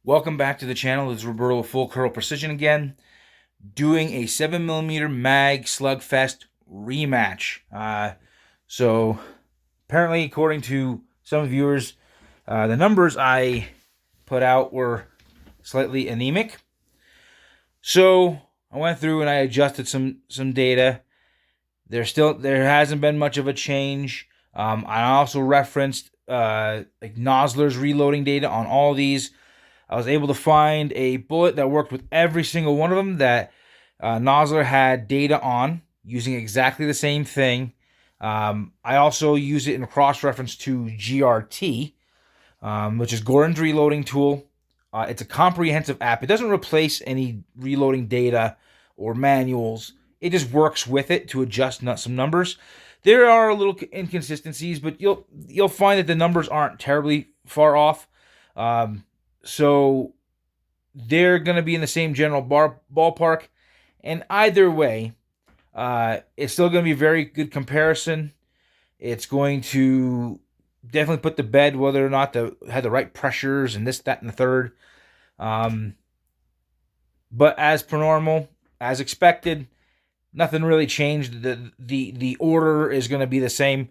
Welcome back to the channel. This is Roberto with Full Curl Precision again, doing a 7mm Mag Slugfest rematch. So apparently, according to some viewers, the numbers I put out were slightly anemic. So I went through and I adjusted some data. There hasn't been much of a change. I also referenced like Nosler's reloading data on all these. I was able to find a bullet that worked with every single one of them that Nosler had data on, using exactly the same thing. I also use it in cross-reference to GRT, which is Gordon's reloading tool. It's a comprehensive app. It doesn't replace any reloading data or manuals. It just works with it to adjust some numbers. There are little inconsistencies, but you'll find that the numbers aren't terribly far off. So they're going to be in the same general ballpark. And either way, it's still going to be a very good comparison. It's going to definitely put to bed whether or not they had the right pressures and this, that, and the third. But as per normal, as expected, nothing really changed. The order is going to be the same,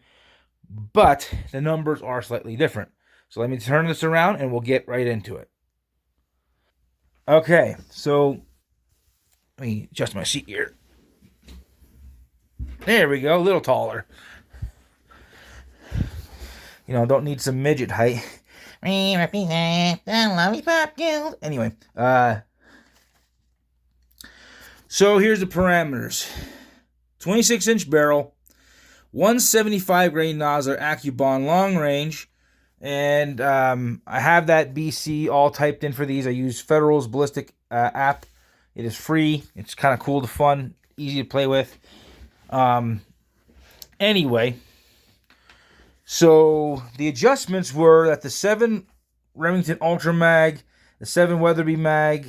but the numbers are slightly different. So let me turn this around and we'll get right into it. Okay, so let me adjust my seat here. There we go, a little taller. You know, don't need some midget height. Anyway, so here's the parameters. 26-inch barrel, 175 grain Nosler AccuBond long range, and I have that BC all typed in for these. I use Federal's Ballistic app. It is free. It's kind of cool to fun, easy to play with. Anyway, so the adjustments were that the 7 Remington Ultra Mag, the 7 Weatherby Mag,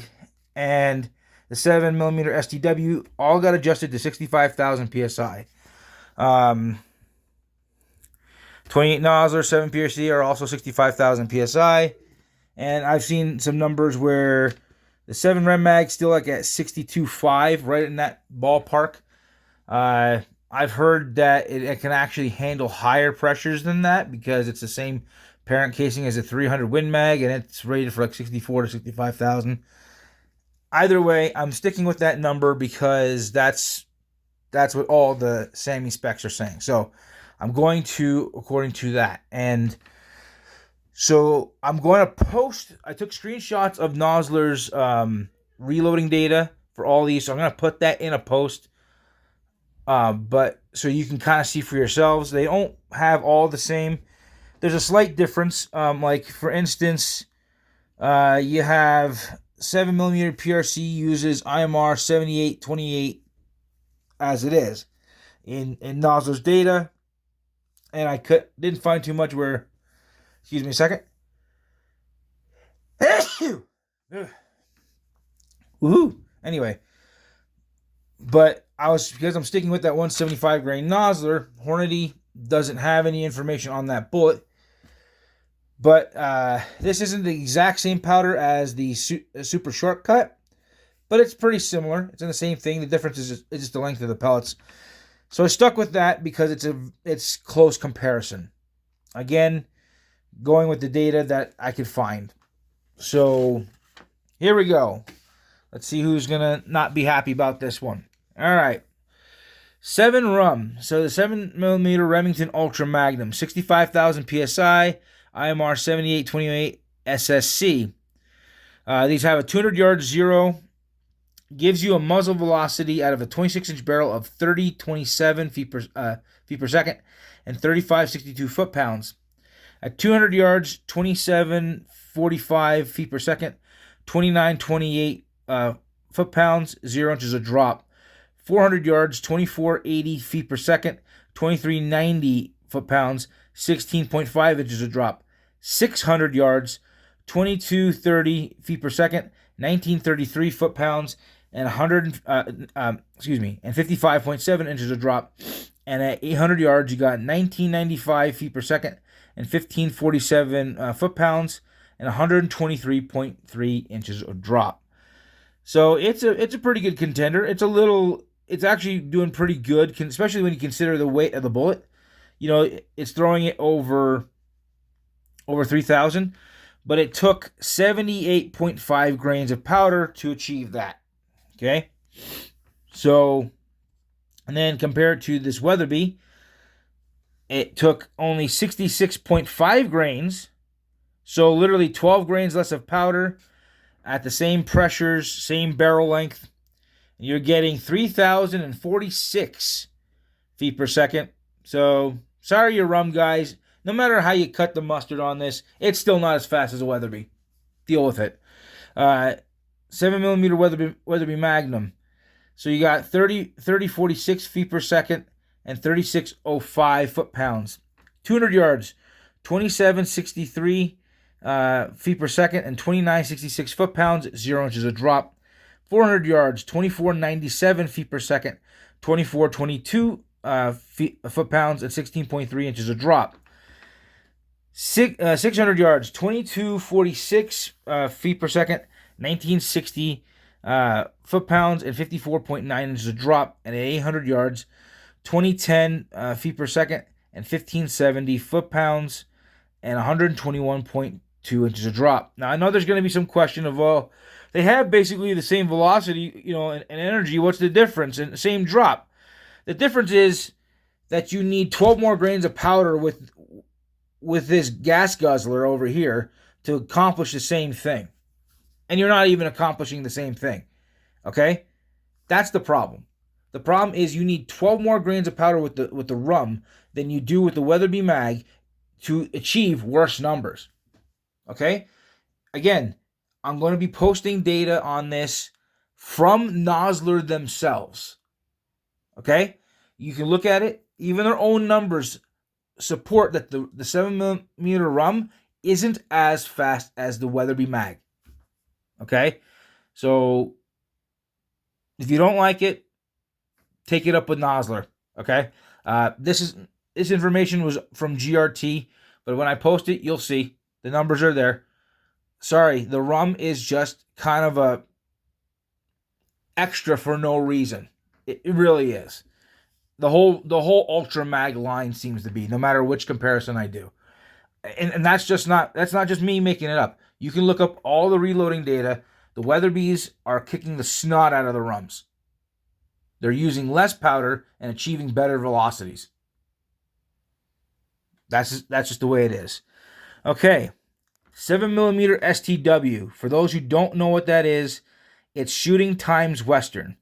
and the 7mm STW all got adjusted to 65,000 psi. 28 Nosler, 7 PRC are also 65,000 psi. And I've seen some numbers where the 7 Rem Mag still like at 62.5, right in that ballpark. I've heard that it can actually handle higher pressures than that because it's the same parent casing as a 300 Win Mag, and it's rated for like 64 to 65,000. Either way, I'm sticking with that number because that's what all the SAMI specs are saying. So I'm going to according to that. And so I'm going to post, I took screenshots of Nosler's reloading data for all these. So I'm going to put that in a post. But so you can kind of see for yourselves. They don't have all the same. There's a slight difference. Like for instance, you have 7mm PRC uses IMR 7828 as it is in Nosler's data. And I didn't find too much where, excuse me a second. Woohoo! Anyway, but because I'm sticking with that 175 grain Nosler, Hornady doesn't have any information on that bullet. But this isn't the exact same powder as the Super Shortcut, but it's pretty similar. It's in the same thing. The difference is just the length of the pellets. So I stuck with that because it's close comparison. Again, going with the data that I could find. So here we go. Let's see who's gonna not be happy about this one. All right. 7 Rum. So the 7mm Remington Ultra Magnum, 65,000 psi, IMR 7828 SSC. These have a 200 yard zero. Gives you a muzzle velocity out of a 26-inch barrel of 30.27 feet per second and 35.62 foot-pounds. At 200 yards, 27.45 feet per second, 29.28 foot-pounds, 0 inches of drop. 400 yards, 24.80 feet per second, 23.90 foot-pounds, 16.5 inches of drop. 600 yards, 22.30 feet per second, 19.33 foot-pounds, and 55.7 inches of drop. And at 800 yards, you got 1995 feet per second and 1547 foot-pounds and 123.3 inches of drop. So it's a pretty good contender. It's actually doing pretty good, especially when you consider the weight of the bullet. You know, it's throwing it over 3,000, but it took 78.5 grains of powder to achieve that. Okay, so and then compared to this Weatherby, it took only 66.5 grains, so literally 12 grains less of powder at the same pressures, same barrel length. You're getting 3,046 feet per second. So, sorry, you rum guys. No matter how you cut the mustard on this, it's still not as fast as a Weatherby. Deal with it. 7mm Weatherby Magnum. So you got 3046 feet per second and 3605 foot-pounds. 200 yards, 2763 feet per second and 2966 foot-pounds, 0 inches of drop. 400 yards, 2497 feet per second, 2422 foot-pounds, and 16.3 inches of drop. 600 yards, 2246 feet per second, 1960 foot-pounds, and 54.9 inches of drop. And at 800 yards, 2010 feet per second, and 1570 foot-pounds, and 121.2 inches of drop. Now, I know there's going to be some question of, well, they have basically the same velocity, and energy. What's the difference? And the same drop. The difference is that you need 12 more grains of powder with this gas guzzler over here to accomplish the same thing. And you're not even accomplishing the same thing. Okay? That's the problem. The problem is you need 12 more grains of powder with the rum than you do with the Weatherby Mag to achieve worse numbers. Okay? Again, I'm going to be posting data on this from Nosler themselves. Okay? You can look at it. Even their own numbers support that the 7mm rum isn't as fast as the Weatherby Mag. Okay? So, if you don't like it, take it up with Nosler. Okay? This information was from GRT, but when I post it, you'll see the numbers are there. Sorry, the rum is just kind of a extra for no reason. It really is. The whole Ultra Mag line seems to be, no matter which comparison I do. And that's not just me making it up. You can look up all the reloading data. The Weatherbys are kicking the snot out of the rums. They're using less powder and achieving better velocities. That's just the way it is. Okay. 7mm STW. For those who don't know what that is, it's Shooting Times Western.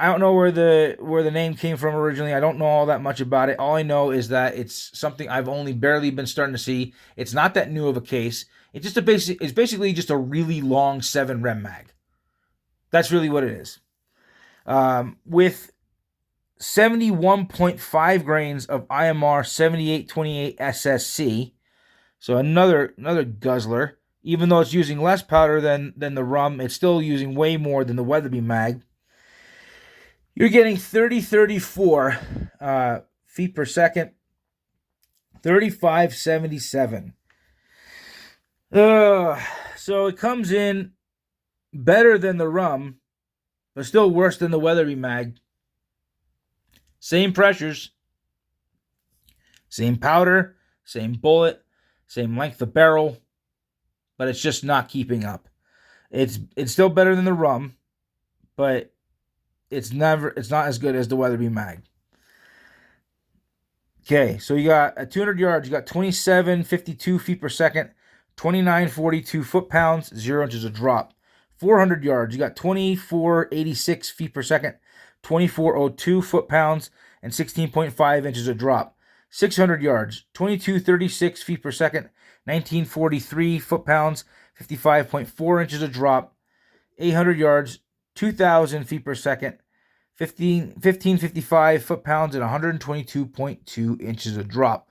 I don't know where the name came from originally. I don't know all that much about it. All I know is that it's something I've only barely been starting to see. It's not that new of a case. It's basically just a really long 7 rem mag. That's really what it is. With 71.5 grains of IMR 7828 SSC. So another guzzler. Even though it's using less powder than the rum, it's still using way more than the Weatherby Mag. You're getting 3034 feet per second, 3577. So it comes in better than the rum, but still worse than the Weatherby Mag. Same pressures, same powder, same bullet, same length of barrel, but it's just not keeping up. It's still better than the rum, but it's not as good as the Weatherby Mag. Okay, so you got at 200 yards, you got 2752 feet per second, 2942 foot-pounds, 0 inches of drop. 400 yards, you got 2486 feet per second, 2402 foot-pounds, and 16.5 inches of drop. 600 yards, 2236 feet per second, 1943 foot-pounds, 55.4 inches of drop. 800 yards, 2,000 feet per second, 1555 foot-pounds, and 122.2 inches of drop.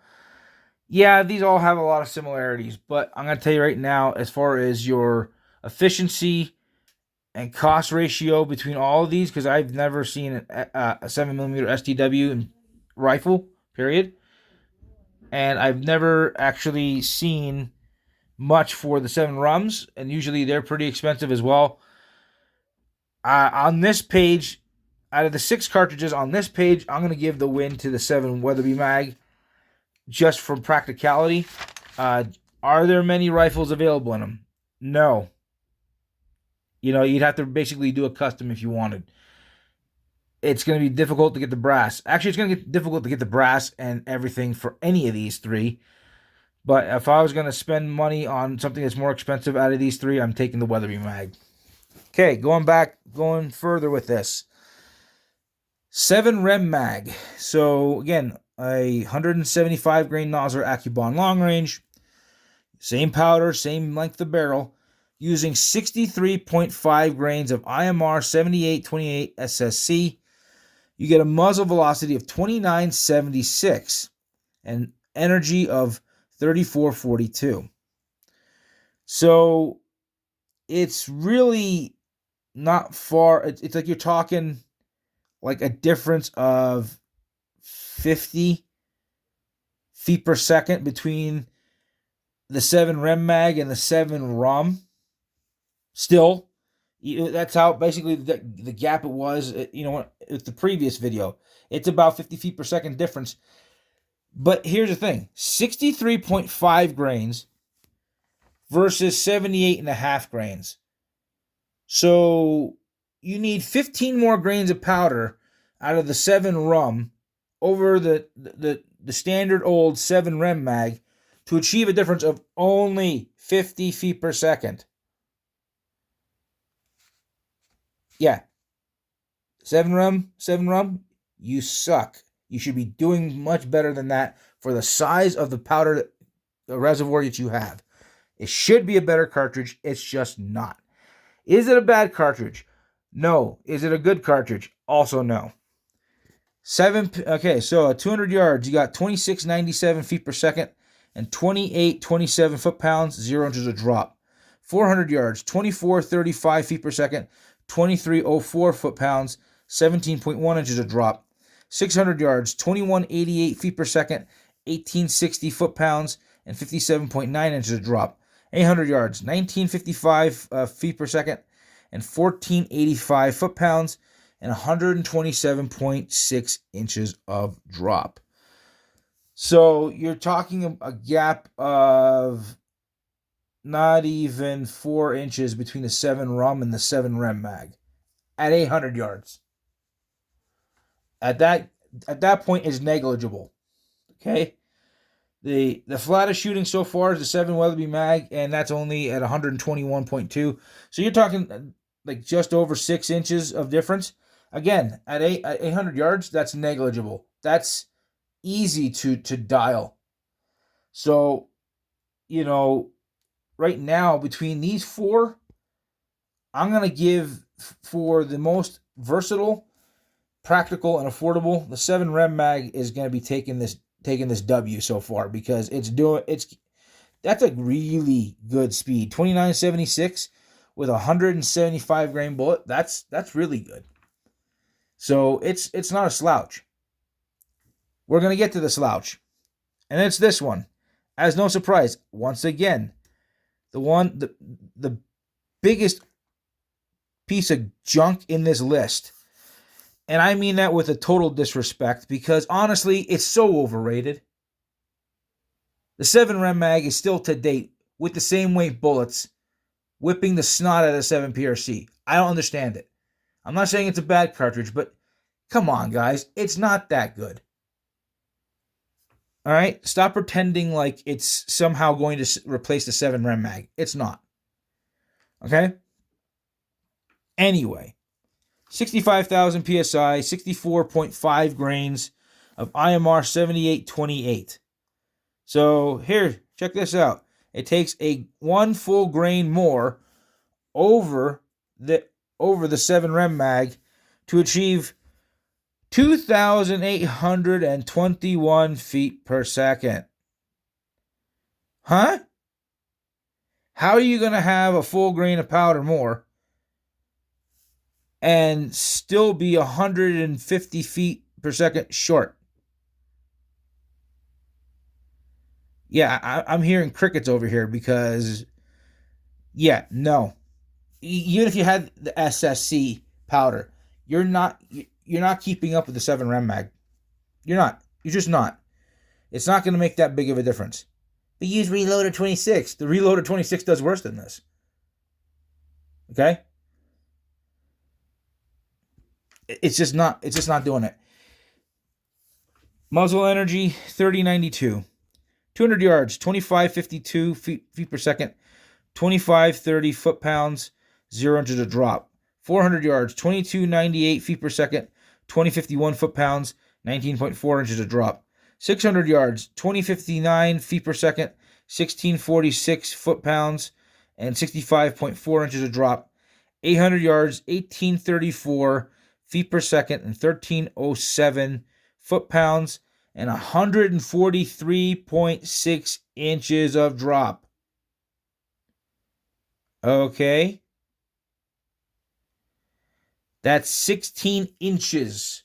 Yeah, these all have a lot of similarities, but I'm going to tell you right now, as far as your efficiency and cost ratio between all of these, because I've never seen a 7mm STW rifle, period. And I've never actually seen much for the 7 rums, and usually they're pretty expensive as well. On this page, out of the 6 cartridges on this page, I'm going to give the win to the 7 Weatherby Mag, just from practicality. Are there many rifles available in them? No. You'd have to basically do a custom if you wanted. It's going to be difficult to get the brass. Actually, it's going to get difficult to get the brass and everything for any of these 3. But if I was going to spend money on something that's more expensive out of these 3, I'm taking the Weatherby Mag. Okay, going further with this. 7 Rem Mag. So, again, a 175 grain Nosler AccuBond long range. Same powder, same length of barrel. Using 63.5 grains of IMR 7828 SSC. You get a muzzle velocity of 2976 and energy of 3442. So it's really not far. It's like you're talking like a difference of 50 feet per second between the 7 Rem Mag and the 7 ROM. Still, that's how basically the gap it was, with the previous video. It's about 50 feet per second difference. But here's the thing, 63.5 grains versus 78.5 grains. So you need 15 more grains of powder out of the 7 RUM over the standard old 7 Rem Mag to achieve a difference of only 50 feet per second. Yeah. 7 RUM, you suck. You should be doing much better than that for the size of the powder reservoir that you have. It should be a better cartridge. It's just not. Is it a bad cartridge? No. Is it a good cartridge? Also no. Okay, so at 200 yards, you got 2697 feet per second and 2827 foot-pounds, 0 inches of drop. 400 yards, 2435 feet per second, 2304 foot-pounds, 17.1 inches of drop. 600 yards, 2188 feet per second, 1860 foot-pounds, and 57.9 inches of drop. 800 yards, 1955 feet per second, and 1485 foot-pounds, and 127.6 inches of drop. So you're talking a gap of not even 4 inches between the 7 RUM and the 7 Rem Mag at 800 yards. At that point is negligible. Okay? The flattest shooting so far is the 7 Weatherby Mag, and that's only at 121.2. So you're talking like just over 6 inches of difference. Again, at 800 yards, that's negligible. That's easy to dial. So, right now, between these 4, I'm going to give, for the most versatile, practical, and affordable, the 7 Rem Mag is going to be taking this W so far, because that's a really good speed. 2976 with a 175 grain bullet. That's really good. So it's not a slouch. We're going to get to the slouch. And it's this one. As no surprise, once again, the biggest piece of junk in this list. And I mean that with a total disrespect, because honestly, it's so overrated. The 7 Rem Mag is still to date with the same weight bullets, whipping the snot out of the 7 PRC. I don't understand it. I'm not saying it's a bad cartridge, but come on, guys. It's not that good. All right? Stop pretending like it's somehow going to replace the 7 Rem Mag. It's not. Okay? Anyway, 65,000 PSI, 64.5 grains of IMR 7828. So here, check this out. It takes one full grain more over the 7 Rem Mag to achieve 2,821 feet per second. Huh? How are you going to have a full grain of powder more and still be 150 feet per second short? Yeah, I'm hearing crickets over here because, yeah, no. Even if you had the SSC powder, you're not keeping up with the 7 Rem Mag. You're not. You're just not. It's not going to make that big of a difference. But use Reloader 26. The Reloader 26 does worse than this. Okay? It's just not. It's just not doing it. Muzzle energy 3092. 200 yards 2552 feet per second. 2530 foot pounds, 0 inches of drop. 400 yards 2298 feet per second. 2051 foot pounds, 19.4 inches of drop. 600 yards 2059 feet per second. 1646 foot pounds, and 65.4 inches of drop. 800 yards 1834 feet per second and 1307 foot pounds, and 143.6 inches of drop. Okay. That's 16 inches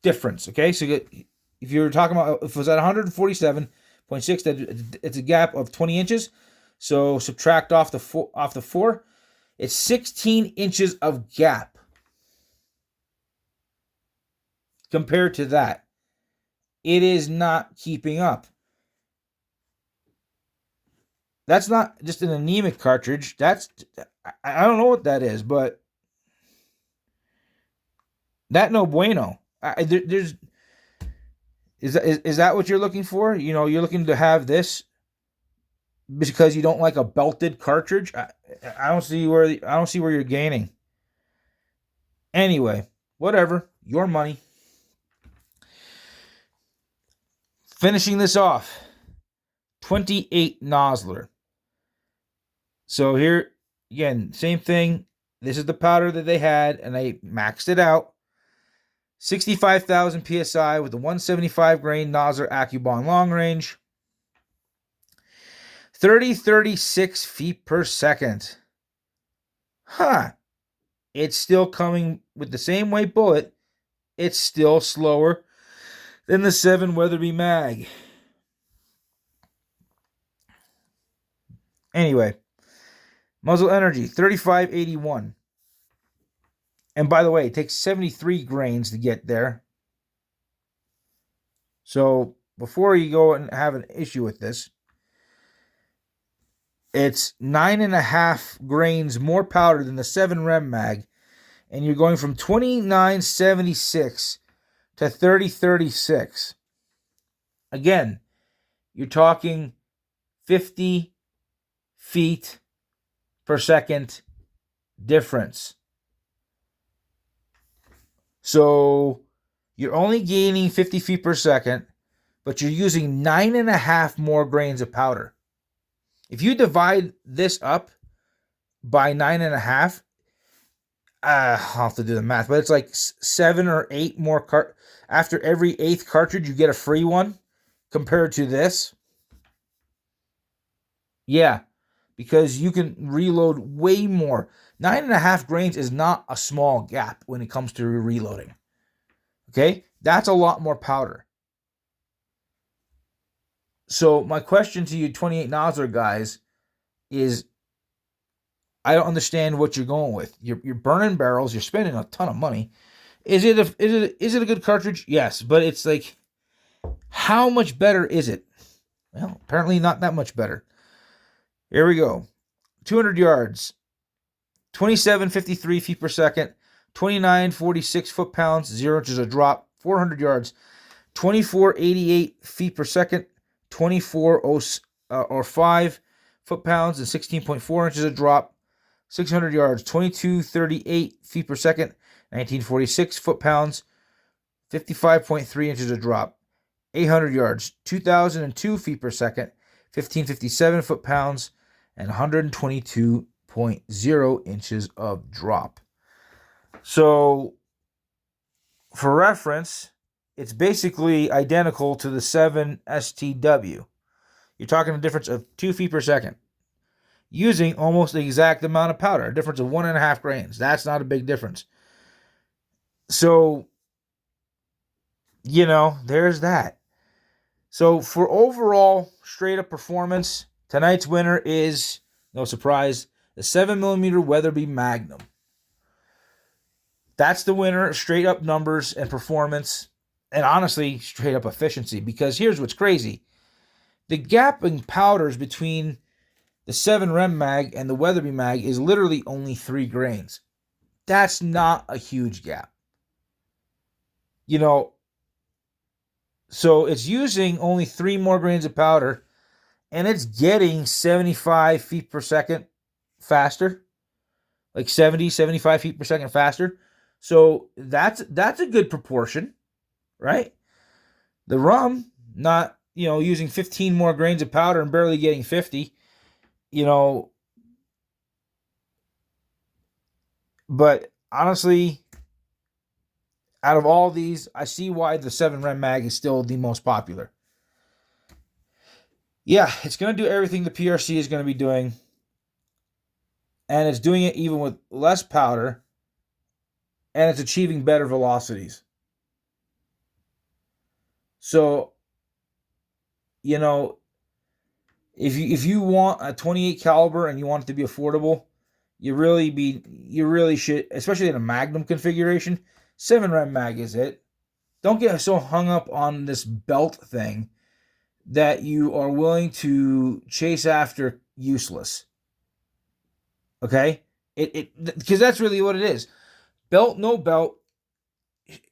difference. Okay. So if you're talking about, if it was at 147.6, it's a gap of 20 inches. So subtract off the four, it's 16 inches of gap compared to that. It is not keeping up. That's not just an anemic cartridge. I don't know what that is, but that no bueno. There's is that what you're looking for? You know, you're looking to have this because you don't like a belted cartridge. I don't see where you're gaining. Anyway, whatever, your money. Finishing this off, 28 Nosler. So here again, same thing. This is the powder that they had, and they maxed it out. 65,000 psi with the 175 grain Nosler AccuBond long range. 36 feet per second. Huh. It's still coming with the same weight bullet. It's still slower than the 7 Weatherby Mag. Anyway, muzzle energy 3581. And by the way, it takes 73 grains to get there. So before you go and have an issue with this, it's 9.5 grains more powder than the 7 Rem Mag, and you're going from 2976 to 3036. Again, you're talking 50 feet per second difference. So you're only gaining 50 feet per second, but you're using 9.5 more grains of powder. If you divide this up by 9.5, I'll have to do the math, but it's like 7 or 8 more after every 8th cartridge, you get a free one compared to this. Yeah, because you can reload way more. 9.5 grains is not a small gap when it comes to reloading. Okay, that's a lot more powder. So my question to you 28 Nosler guys is, I don't understand what you're going with. You're burning barrels, you're spending a ton of money. Is it a good cartridge? Yes, but it's like, how much better is it? Well, apparently not that much better. Here we go. 200 yards, 2753 feet per second, 2946 foot pounds, 0 inches of drop. 400 yards, 2488 feet per second, 2405 foot pounds, and 16.4 inches of drop. 600 yards, 2238 feet per second, 1946 foot pounds, 55.3 inches of drop. 800 yards, 2002 feet per second, 1557 foot pounds, and 122.0 inches of drop. So, for reference, it's basically identical to the 7 STW. You're talking a difference of 2 feet per second, using almost the exact amount of powder, a difference of 1.5 grains. That's not a big difference. So, there's that. So for overall straight up performance, tonight's winner is, no surprise, the 7mm Weatherby Magnum. That's the winner, straight up numbers and performance, and honestly, straight up efficiency. Because here's what's crazy. The gap in powders between the 7 Rem Mag and the Weatherby Mag is literally only 3 grains. That's not a huge gap. So it's using only 3 more grains of powder, and it's getting 75 feet per second faster, like 70, 75 feet per second faster. So that's a good proportion, right? The rum, not, using 15 more grains of powder and barely getting 50, but honestly, out of all these, I see why the 7 Rem Mag is still the most popular. Yeah, it's going to do everything the PRC is going to be doing, and it's doing it even with less powder, and it's achieving better velocities. So, if you want a 28 caliber and you want it to be affordable, you really should, especially in a Magnum configuration, 7 Rem Mag is it. Don't get so hung up on this belt thing that you are willing to chase after useless. Okay? Because that's really what it is. Belt, no belt.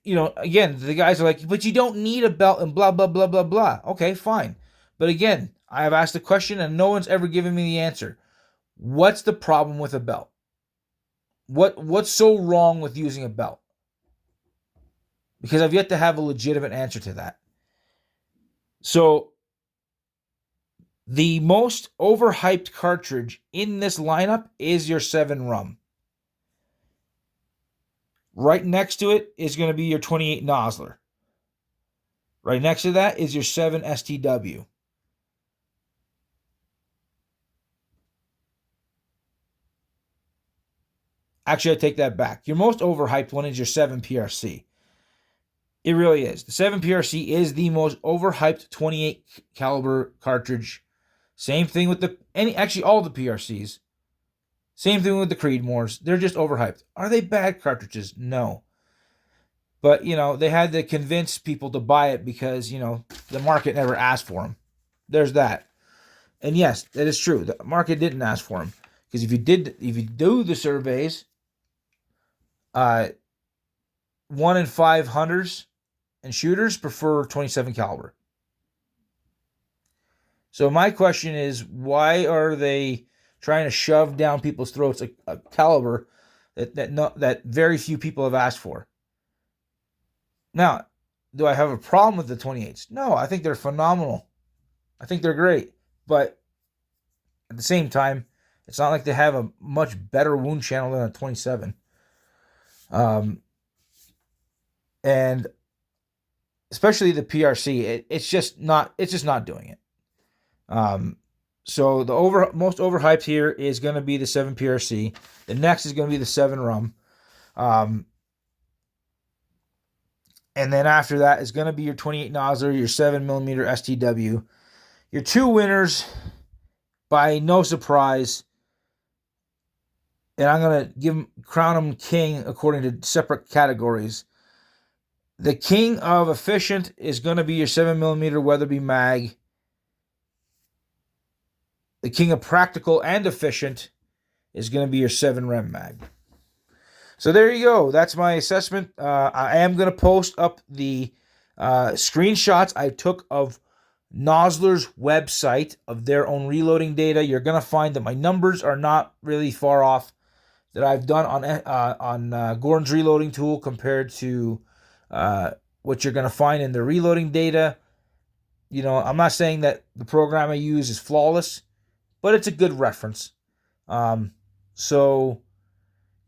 Again, the guys are like, but you don't need a belt and blah, blah, blah, blah, blah. Okay, fine. But again, I have asked the question and no one's ever given me the answer. What's the problem with a belt? What's so wrong with using a belt? Because I've yet to have a legitimate answer to that. So, the most overhyped cartridge in this lineup is your 7 Rum. Right next to it is going to be your 28 Nosler. Right next to that is your 7 STW. Actually, I take that back. Your most overhyped one is your 7 PRC. It really is. The 7 PRC is the most overhyped 28 caliber cartridge. Same thing with all the PRCs. Same thing with the Creedmoors. They're just overhyped. Are they bad cartridges? No. But, they had to convince people to buy it because, the market never asked for them. There's that. And yes, that is true. The market didn't ask for them. Because if you do the surveys, 1 in 5 hunters and shooters prefer 27 caliber. So my question is, why are they trying to shove down people's throats a caliber that very few people have asked for? Now, do I have a problem with the 28s? No, I think they're phenomenal. I think they're great. But at the same time, it's not like they have a much better wound channel than a 27. And especially the PRC, it's just not doing it. So the most overhyped here is going to be the 7 PRC. The next is going to be the 7 Rum. And then after that is going to be your 28 Nosler, your 7mm STW. Your two winners, by no surprise, and I'm going to crown them king according to separate categories. The king of efficient is going to be your 7mm Weatherby Mag. The king of practical and efficient is going to be your 7 Rem Mag. So there you go. That's my assessment. I am going to post up the screenshots I took of Nosler's website of their own reloading data. You're going to find that my numbers are not really far off that I've done on Gordon's reloading tool compared to what you're going to find in the reloading data. I'm not saying that the program I use is flawless, but it's a good reference. So,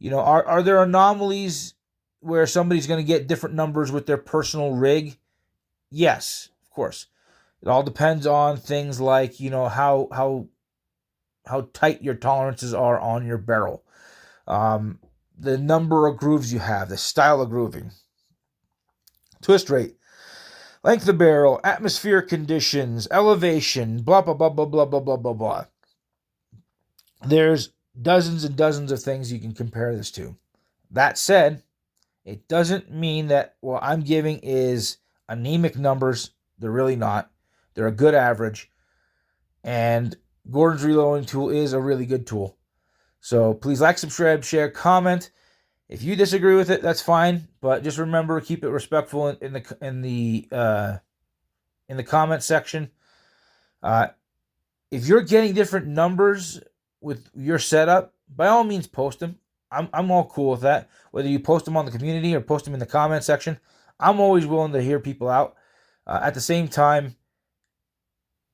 are there anomalies where somebody's going to get different numbers with their personal rig? Yes, of course. It all depends on things like, how tight your tolerances are on your barrel. The number of grooves you have, the style of grooving, twist rate. Length of barrel, atmospheric conditions, elevation, blah, blah, blah, blah, blah, blah, blah, blah, blah. There's dozens and dozens of things you can compare this to. That said, it doesn't mean that what I'm giving is anemic numbers. They're really not. They're a good average. And Gordon's reloading tool is a really good tool. So please like, subscribe, share, comment. If you disagree with it, that's fine. But just remember, keep it respectful in the comment section. If you're getting different numbers with your setup, by all means post them. I'm all cool with that. Whether you post them on the community or post them in the comment section, I'm always willing to hear people out. At the same time,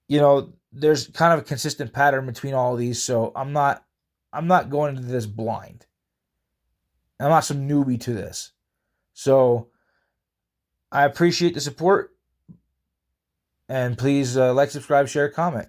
there's kind of a consistent pattern between all of these, so I'm not going into this blind. I'm not some newbie to this. So I appreciate the support, and please like, subscribe, share, comment.